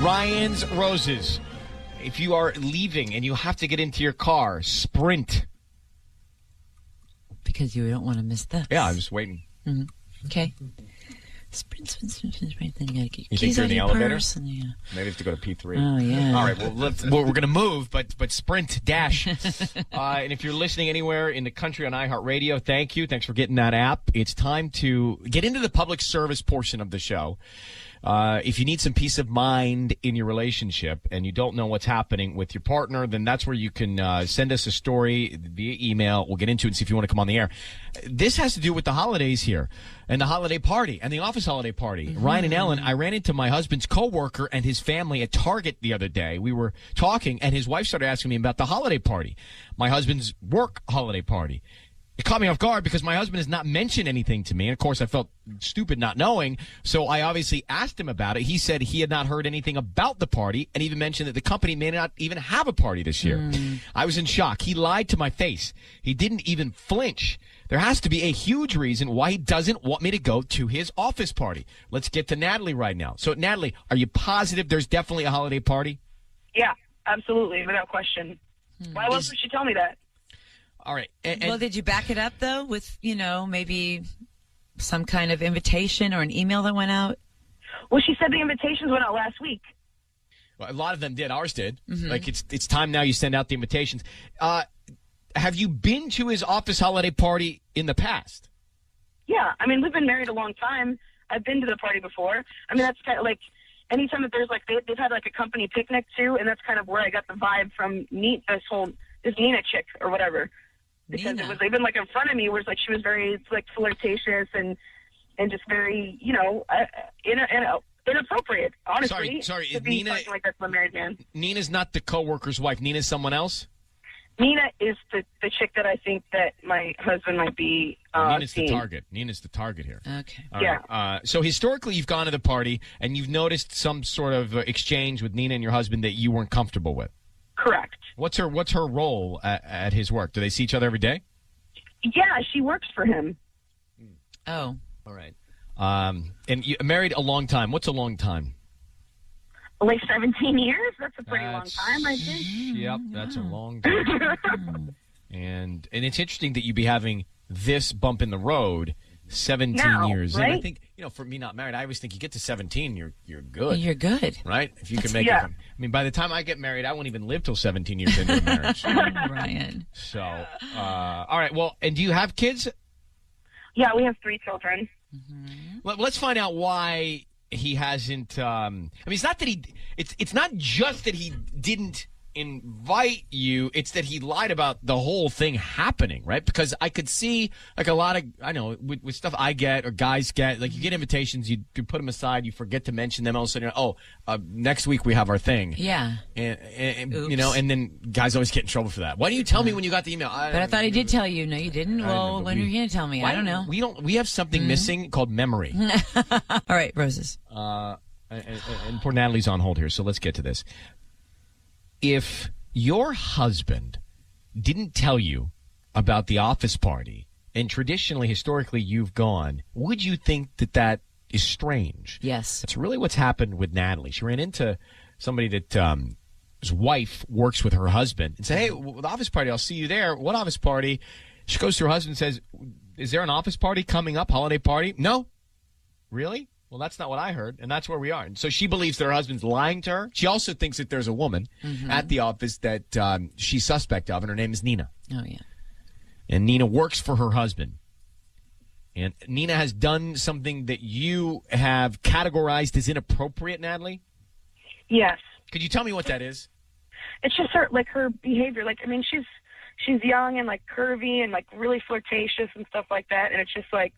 Ryan's Roses. If you are leaving and you have to get into your car, sprint. Because you don't want to miss this. Yeah, I'm just waiting. Mm-hmm. Okay. Sprint, right then you gotta get you think you're in the elevator? Maybe have to go to P3. Oh, yeah. All right, well, we're going to move, but sprint, dash. And if you're listening anywhere in the country on iHeartRadio, thank you. Thanks for getting that app. It's time to get into the public service portion of the show. If you need some peace of mind in your relationship and you don't know what's happening with your partner, then that's where you can send us a story via email. We'll get into it and see if you want to come on the air. This has to do with the holidays here and the holiday party and the office holiday party. Mm-hmm. Ryan and Ellen, I ran into my husband's coworker and his family at Target the other day. We were talking and his wife started asking me about the holiday party, my husband's work holiday party. It caught me off guard because my husband has not mentioned anything to me. And, of course, I felt stupid not knowing. So I obviously asked him about it. He said he had not heard anything about the party and even mentioned that the company may not even have a party this year. I was in shock. He lied to my face. He didn't even flinch. There has to be a huge reason why he doesn't want me to go to his office party. Let's get to Natalie right now. So, Natalie, are you positive there's definitely a holiday party? Yeah, absolutely, without question. Why else would she tell me that? All right. Well, did you back it up, though, with, maybe some kind of invitation or an email that went out? Well, she said the invitations went out last week. Well, a lot of them did. Ours did. Mm-hmm. Like, it's time now you send out the invitations. Have you been to his office holiday party in the past? Yeah. I mean, we've been married a long time. I've been to the party before. I mean, that's kind of like anytime that there's, like, they've had, like, a company picnic, too, and that's kind of where I got the vibe from this Nina chick or whatever. Because it was even like in front of me, where it's like she was very like flirtatious and just very inappropriate. Honestly, sorry, to be Nina like that to a married man. Nina's not the coworker's wife. Nina's someone else. Nina is the chick that I think that my husband might be. Nina's seeing. the target. Nina's the target here. Okay. All yeah. Right. So historically, you've gone to the party and you've noticed some sort of exchange with Nina and your husband that you weren't comfortable with. Correct. What's her role at his work? Do they see each other every day? Yeah, she works for him. Oh. All right. And you married a long time. What's a long time? Like 17 years? That's a pretty long time, I think. Yep, that's a long time. and it's interesting that you'd be having this bump in the road 17 years right? in. I think, for me not married, I always think you get to 17, you're good. You're good. Right? If you can make it. I mean, by the time I get married, I won't even live till 17 years into a marriage. Ryan. So, all right. Well, and do you have kids? Yeah, we have 3 children. Mm-hmm. Let's find out why he hasn't. I mean, it's not that it's not just that he didn't invite you, it's that he lied about the whole thing happening, right? Because I could see like a lot of, I know with stuff I get or guys get, like you get invitations, you put them aside, you forget to mention them, all of a sudden, next week we have our thing. Yeah. And and then guys always get in trouble for that. Why do you tell me when you got the email? But I thought he did tell you. No, you didn't. Well, when are you going to tell me? I don't know. We have something missing called memory. All right, Roses. And poor Natalie's on hold here, so let's get to this. If your husband didn't tell you about the office party, and traditionally, historically, you've gone, would you think that is strange? Yes. That's really what's happened with Natalie. She ran into somebody that his wife works with her husband and said, hey, the office party, I'll see you there. What office party? She goes to her husband and says, is there an office party coming up, holiday party? No. Really? Well, that's not what I heard, and that's where we are. And so she believes that her husband's lying to her. She also thinks that there's a woman at the office that she's suspect of, and her name is Nina. Oh, yeah. And Nina works for her husband. And Nina has done something that you have categorized as inappropriate, Natalie? Yes. Could you tell me what that is? It's just her behavior. Like, I mean, she's young and, like, curvy and, like, really flirtatious and stuff like that. And it's just, like,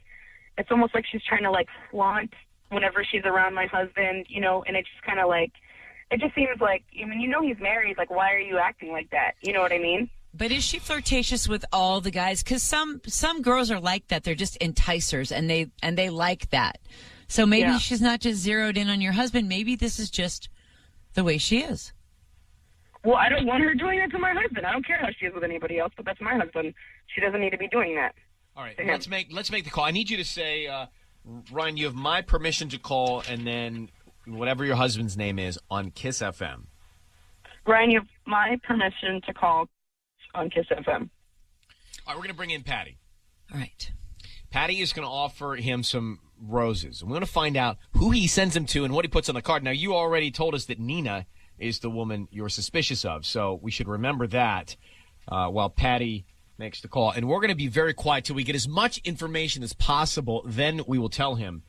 it's almost like she's trying to, like, flaunt whenever she's around my husband, and it just kind of like, it just seems like, I mean, he's married, like, why are you acting like that? You know what I mean? But is she flirtatious with all the guys? Because some girls are like that. They're just enticers, and they like that. So maybe she's not just zeroed in on your husband. Maybe this is just the way she is. Well, I don't want her doing that to my husband. I don't care how she is with anybody else, but that's my husband. She doesn't need to be doing that. All right, let's make the call. I need you to say, Ryan, you have my permission to call, and then whatever your husband's name is, on Kiss FM. Brian, you have my permission to call on Kiss FM. All right, we're going to bring in Patty. All right. Patty is going to offer him some roses. And we're going to find out who he sends them to and what he puts on the card. Now, you already told us that Nina is the woman you're suspicious of, so we should remember that while Patty makes the call. And we're going to be very quiet till we get as much information as possible. Then we will tell him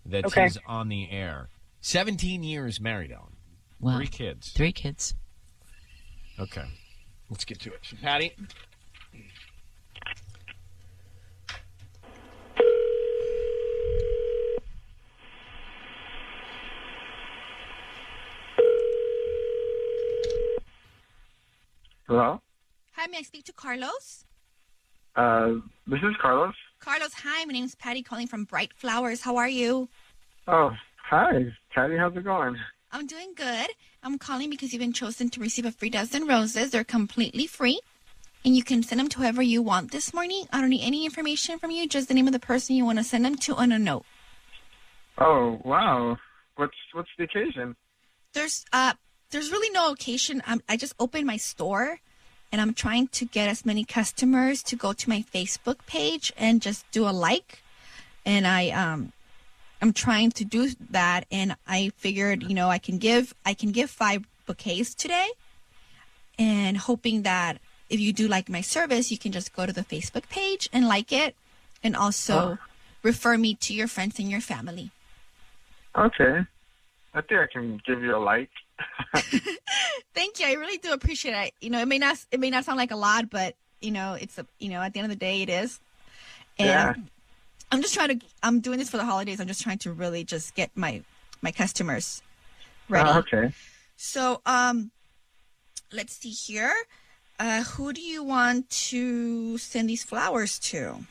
that he's on the air. 17 years married, Ellen. Wow. 3 kids. 3 kids. Okay. Let's get to it. So, Patty. Hello? Hi, may I speak to Carlos? This is Carlos. Carlos, hi, my name's Patty calling from Bright Flowers. How are you? Oh, hi. Patty, how's it going? I'm doing good. I'm calling because you've been chosen to receive a free dozen roses. They're completely free, and you can send them to whoever you want this morning. I don't need any information from you, just the name of the person you want to send them to on a note. Oh, wow. What's the occasion? There's really no occasion. I just opened my store, and I'm trying to get as many customers to go to my Facebook page and just do a like. And I'm trying to do that, and I figured, I can give 5 bouquets today, and hoping that if you do like my service, you can just go to the Facebook page and like it, and also refer me to your friends and your family. Okay. I think I can give you a like. Thank you. I really do appreciate it. It may not sound like a lot, but it's at the end of the day, it is. And Yeah. I'm doing this for the holidays. I'm just trying to really just get my customers ready. Okay. So, let's see here. Who do you want to send these flowers to?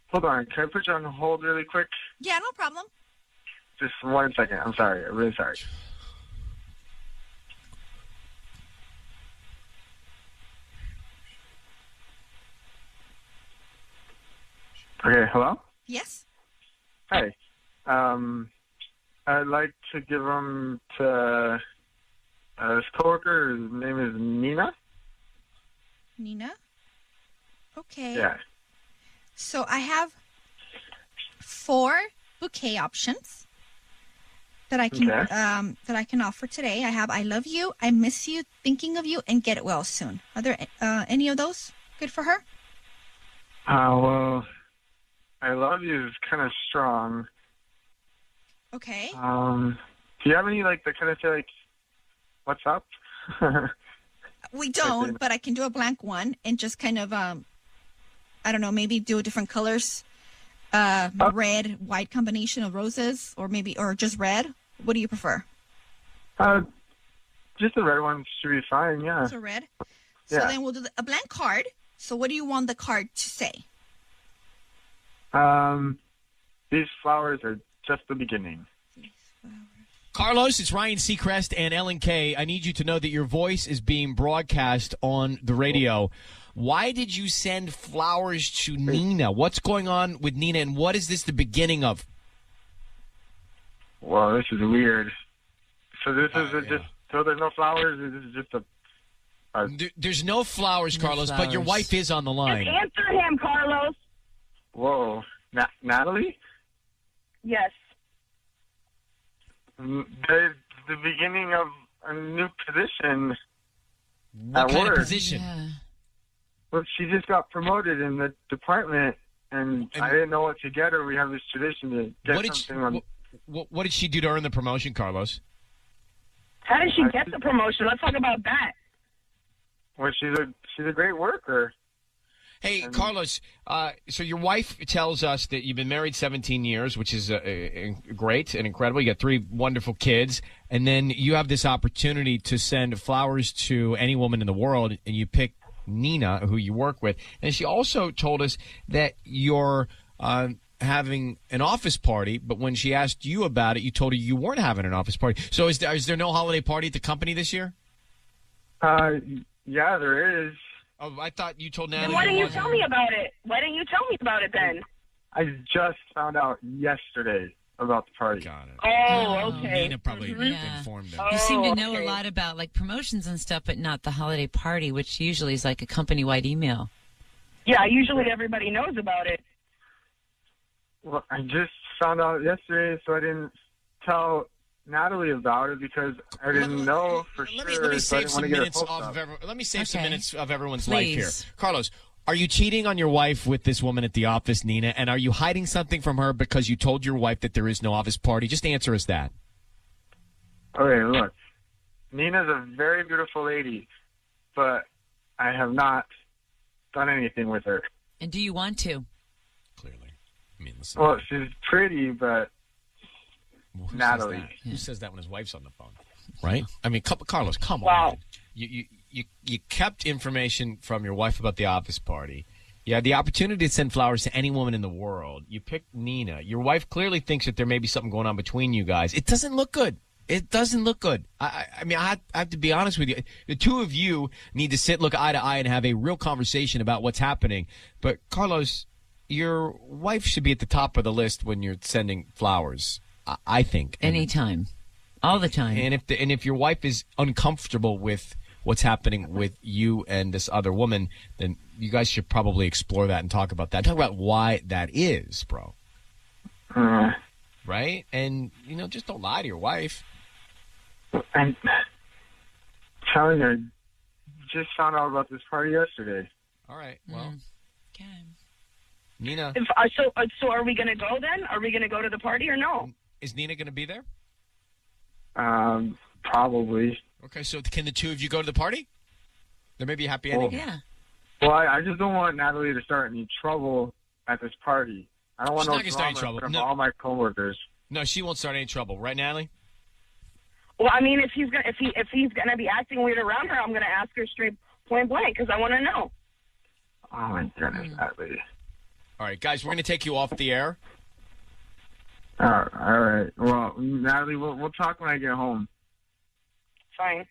Hold on. Can I put you on hold really quick? Yeah, no problem. Just 1 second. I'm sorry. I'm really sorry. Okay, hello? Yes? Hi. I'd like to give them to this coworker. His name is Nina. Nina? Okay. Yeah. So I have 4 bouquet options that I can offer today. I have I love you, I miss you, thinking of you, and get well soon. Are there any of those good for her? Well, I love you is kind of strong. Okay. Do you have any that kind of say what's up? We don't, but I can do a blank one and just kind of I don't know, maybe do different colors. Red, white combination of roses, or just red. What do you prefer? Just the red one should be fine, yeah. So red. So Yeah. then we'll do a blank card. So what do you want the card to say? These flowers are just the beginning. Carlos, it's Ryan Seacrest and Ellen Kay. I need you to know that your voice is being broadcast on the radio. Why did you send flowers to Nina? What's going on with Nina, and what is this the beginning of? Well, this is weird. So this is so there's no flowers? This is just There's no flowers, Carlos, but your wife is on the line. Just answer him, Carlos. Whoa. Natalie? Yes. There's the beginning of a new position What at kind work. of position? Yeah. Well, she just got promoted in the department, and I didn't know what to get her. We have this tradition to get something on. What did she do to earn the promotion, Carlos? How did she get the promotion? Let's talk about that. Well, she's a great worker. Hey, Carlos, so your wife tells us that you've been married 17 years, which is great and incredible. You got 3 wonderful kids, and then you have this opportunity to send flowers to any woman in the world, and you pick Nina, who you work with. And she also told us that you're having an office party, but when she asked you about it, you told her you weren't having an office party. So is there no holiday party at the company this year? Yeah, there is. Oh, I thought you told Then Natalie. why didn't you wasn't. tell me about it? Why didn't you tell me about it then? I just found out yesterday about the party. Got it. Oh, okay. Nina probably Yeah. informed them. You seem to know okay. a lot about like promotions and stuff, but not the holiday party, which usually is like a company-wide email. Yeah, usually everybody knows about it. Well, I just found out yesterday, so I didn't tell Natalie about it because I didn't know for sure. Let me so I save didn't want some to get her minutes hopes off up. of let me save some Okay. minutes of everyone's life here. Please. Carlos, are you cheating on your wife with this woman at the office, Nina? And are you hiding something from her because you told your wife that there is no office party? Just answer us that. Okay, look. Nina's a very beautiful lady, but I have not done anything with her. And do you want to? Clearly. I mean, listen. Well, she's pretty, but Well, who Natalie. Says that? Who says that when his wife's on the phone? Right? I mean, Carlos, come Wow. on. You kept information from your wife about the office party. You had the opportunity to send flowers to any woman in the world. You picked Nina. Your wife clearly thinks that there may be something going on between you guys. It doesn't look good. It doesn't look good. I mean, I have to be honest with you. The two of you need to sit, look eye to eye, and have a real conversation about what's happening. But, Carlos, your wife should be at the top of the list when you're sending flowers, I think. Anytime. All the time. And if your wife is uncomfortable with what's happening with you and this other woman, then you guys should probably explore that and talk about that. Talk about why that is, bro. Right? And, just don't lie to your wife. I'm telling her, just found out about this party yesterday. All right. Well, Okay. Nina, So are we going to go then? Are we going to go to the party or no? is Nina going to be there? Probably. Okay, so can the two of you go to the party? There may be a happy ending. Well, Yeah. Well, I just don't want Natalie to start any trouble at this party. I don't want She's no not gonna start any drama in trouble. front of all my coworkers. No, she won't start any trouble, right, Natalie? Well, I mean, if he's gonna be acting weird around her, I'm gonna ask her straight point blank because I want to know. Oh my goodness, Natalie. All right, guys, we're going to take you off the air. All right. Well, Natalie, we'll talk when I get home. Fine.